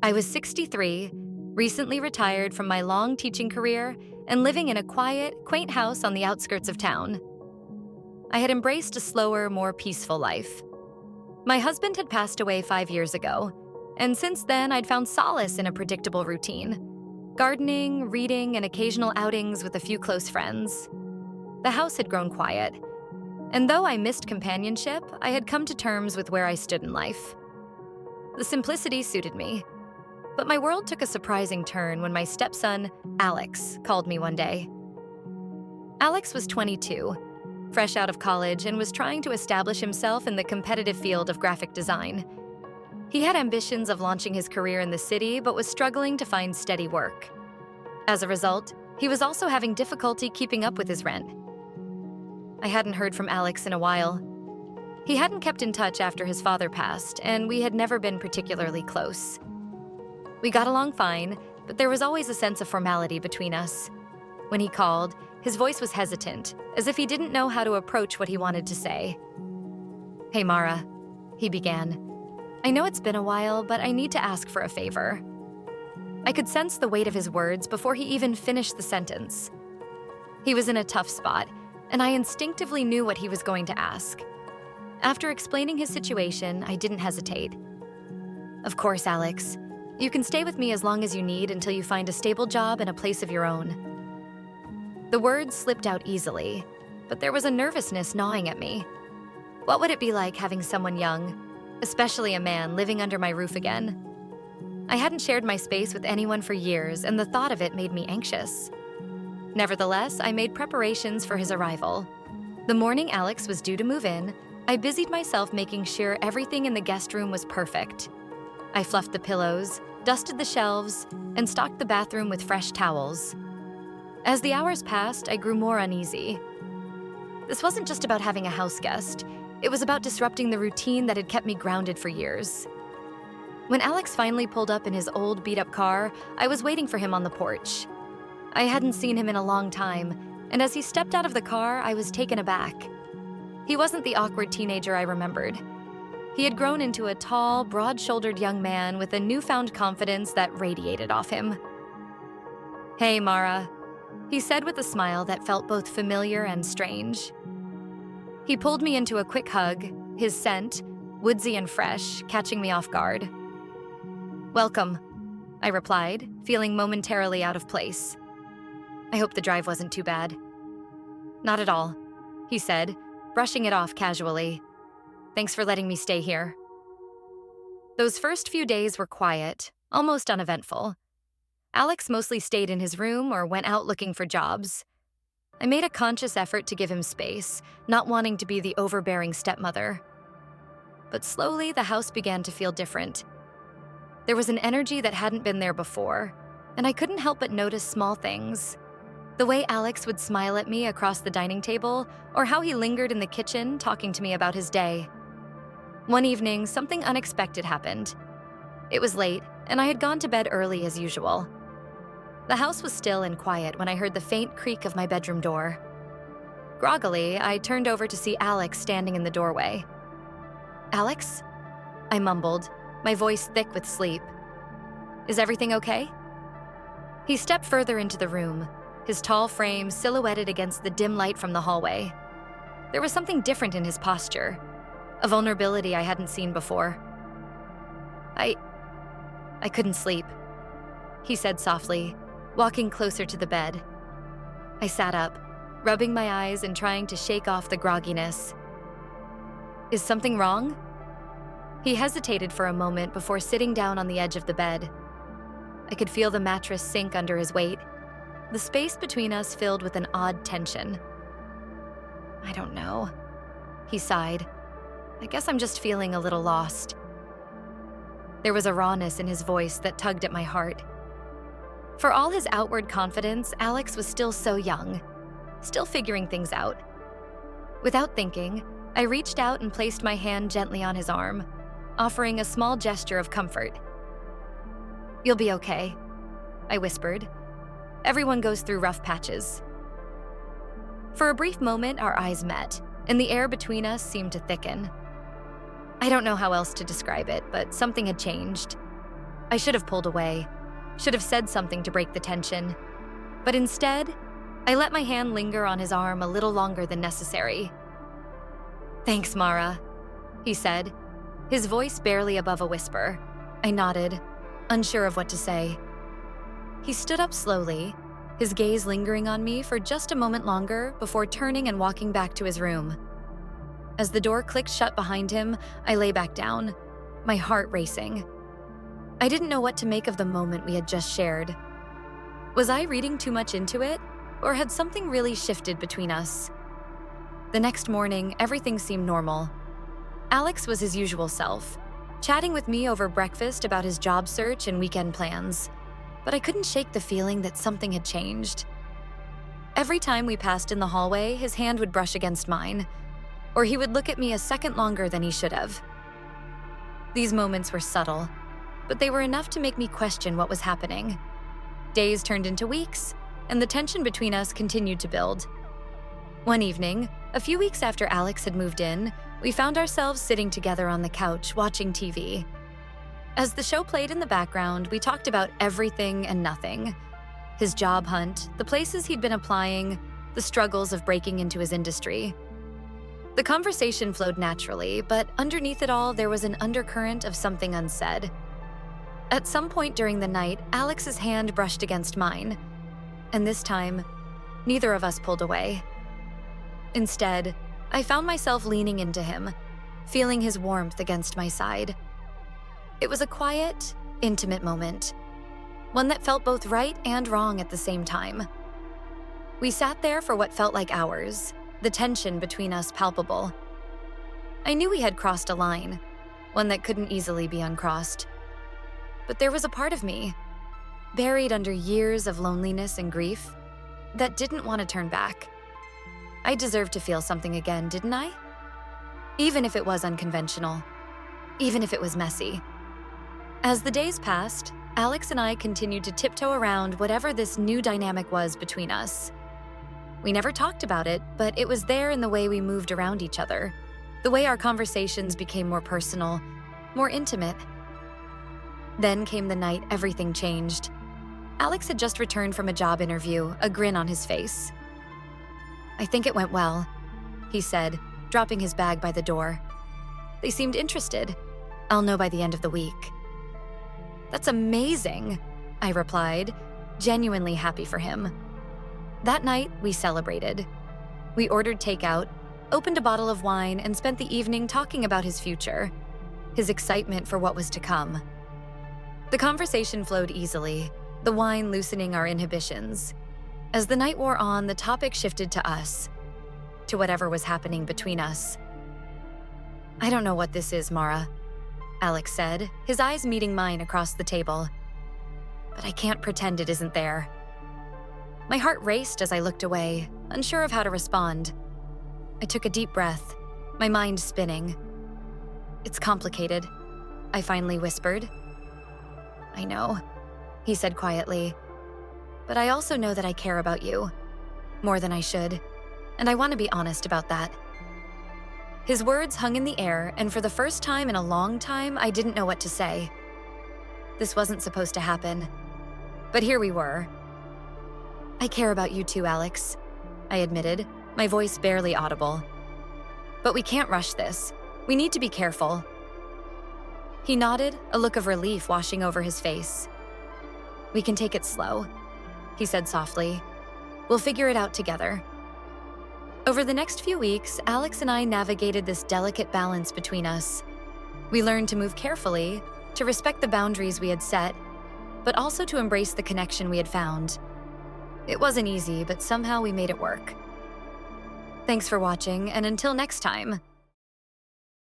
I was 63, recently retired from my long teaching career, and living in a quiet, quaint house on the outskirts of town. I had embraced a slower, more peaceful life. My husband had passed away 5 years ago, and since then I'd found solace in a predictable routine: gardening, reading, and occasional outings with a few close friends. The house had grown quiet, and though I missed companionship, I had come to terms with where I stood in life. The simplicity suited me, but my world took a surprising turn when my stepson, Alex, called me one day. Alex was 22, fresh out of college, and was trying to establish himself in the competitive field of graphic design. He had ambitions of launching his career in the city, but was struggling to find steady work. As a result, he was also having difficulty keeping up with his rent. I hadn't heard from Alex in a while. He hadn't kept in touch after his father passed, and we had never been particularly close. We got along fine, but there was always a sense of formality between us. When he called, his voice was hesitant, as if he didn't know how to approach what he wanted to say. "Hey, Mara," he began. "I know it's been a while, but I need to ask for a favor." I could sense the weight of his words before he even finished the sentence. He was in a tough spot, and I instinctively knew what he was going to ask. After explaining his situation, I didn't hesitate. "Of course, Alex. You can stay with me as long as you need until you find a stable job and a place of your own." The words slipped out easily, but there was a nervousness gnawing at me. What would it be like having someone young, especially a man, living under my roof again? I hadn't shared my space with anyone for years, and the thought of it made me anxious. Nevertheless, I made preparations for his arrival. The morning Alex was due to move in, I busied myself making sure everything in the guest room was perfect. I fluffed the pillows, dusted the shelves, and stocked the bathroom with fresh towels. As the hours passed, I grew more uneasy. This wasn't just about having a house guest. It was about disrupting the routine that had kept me grounded for years. When Alex finally pulled up in his old, beat-up car, I was waiting for him on the porch. I hadn't seen him in a long time, and as he stepped out of the car, I was taken aback. He wasn't the awkward teenager I remembered. He had grown into a tall, broad-shouldered young man with a newfound confidence that radiated off him. "Hey, Mara," he said with a smile that felt both familiar and strange. He pulled me into a quick hug, his scent, woodsy and fresh, catching me off guard. "Welcome," I replied, feeling momentarily out of place. "I hope the drive wasn't too bad." "Not at all," he said, brushing it off casually. "Thanks for letting me stay here." Those first few days were quiet, almost uneventful. Alex mostly stayed in his room or went out looking for jobs. I made a conscious effort to give him space, not wanting to be the overbearing stepmother. But slowly, the house began to feel different. There was an energy that hadn't been there before, and I couldn't help but notice small things. The way Alex would smile at me across the dining table, or how he lingered in the kitchen talking to me about his day. One evening, something unexpected happened. It was late, and I had gone to bed early as usual. The house was still and quiet when I heard the faint creak of my bedroom door. Groggily, I turned over to see Alex standing in the doorway. "Alex?" I mumbled, my voice thick with sleep. "Is everything okay?" He stepped further into the room, his tall frame silhouetted against the dim light from the hallway. There was something different in his posture, a vulnerability I hadn't seen before. I couldn't sleep," he said softly, walking closer to the bed. I sat up, rubbing my eyes and trying to shake off the grogginess. "Is something wrong?" He hesitated for a moment before sitting down on the edge of the bed. I could feel the mattress sink under his weight, the space between us filled with an odd tension. "I don't know," he sighed. "I guess I'm just feeling a little lost." There was a rawness in his voice that tugged at my heart. For all his outward confidence, Alex was still so young, still figuring things out. Without thinking, I reached out and placed my hand gently on his arm, offering a small gesture of comfort. "You'll be okay," I whispered. "Everyone goes through rough patches." For a brief moment, our eyes met, and the air between us seemed to thicken. I don't know how else to describe it, but something had changed. I should have pulled away, should have said something to break the tension. But instead, I let my hand linger on his arm a little longer than necessary. "Thanks, Mara," he said, his voice barely above a whisper. I nodded, unsure of what to say. He stood up slowly, his gaze lingering on me for just a moment longer before turning and walking back to his room. As the door clicked shut behind him, I lay back down, my heart racing. I didn't know what to make of the moment we had just shared. Was I reading too much into it, or had something really shifted between us? The next morning, everything seemed normal. Alex was his usual self, chatting with me over breakfast about his job search and weekend plans, but I couldn't shake the feeling that something had changed. Every time we passed in the hallway, his hand would brush against mine, or he would look at me a second longer than he should have. These moments were subtle, but they were enough to make me question what was happening. Days turned into weeks, and the tension between us continued to build. One evening, a few weeks after Alex had moved in, we found ourselves sitting together on the couch watching TV. As the show played in the background, we talked about everything and nothing. His job hunt, the places he'd been applying, the struggles of breaking into his industry. The conversation flowed naturally, but underneath it all, there was an undercurrent of something unsaid. At some point during the night, Alex's hand brushed against mine, and this time, neither of us pulled away. Instead, I found myself leaning into him, feeling his warmth against my side. It was a quiet, intimate moment, one that felt both right and wrong at the same time. We sat there for what felt like hours, the tension between us palpable. I knew we had crossed a line, one that couldn't easily be uncrossed. But there was a part of me, buried under years of loneliness and grief, that didn't want to turn back. I deserved to feel something again, didn't I? Even if it was unconventional, even if it was messy. As the days passed, Alex and I continued to tiptoe around whatever this new dynamic was between us. We never talked about it, but it was there in the way we moved around each other, the way our conversations became more personal, more intimate. Then came the night everything changed. Alex had just returned from a job interview, a grin on his face. "I think it went well," he said, dropping his bag by the door. "They seemed interested. I'll know by the end of the week." "That's amazing," I replied, genuinely happy for him. That night, we celebrated. We ordered takeout, opened a bottle of wine, and spent the evening talking about his future, his excitement for what was to come. The conversation flowed easily, the wine loosening our inhibitions. As the night wore on, the topic shifted to us, to whatever was happening between us. "I don't know what this is, Mara," Alex said, his eyes meeting mine across the table. "But I can't pretend it isn't there." My heart raced as I looked away, unsure of how to respond. I took a deep breath, my mind spinning. "It's complicated," I finally whispered. "I know," he said quietly. "But I also know that I care about you, more than I should, and I want to be honest about that." His words hung in the air, and for the first time in a long time, I didn't know what to say. This wasn't supposed to happen, but here we were. "I care about you too, Alex," I admitted, my voice barely audible. "But we can't rush this. We need to be careful." He nodded, a look of relief washing over his face. "We can take it slow," he said softly. "We'll figure it out together." Over the next few weeks, Alex and I navigated this delicate balance between us. We learned to move carefully, to respect the boundaries we had set, but also to embrace the connection we had found. It wasn't easy, but somehow we made it work. Thanks for watching, and until next time.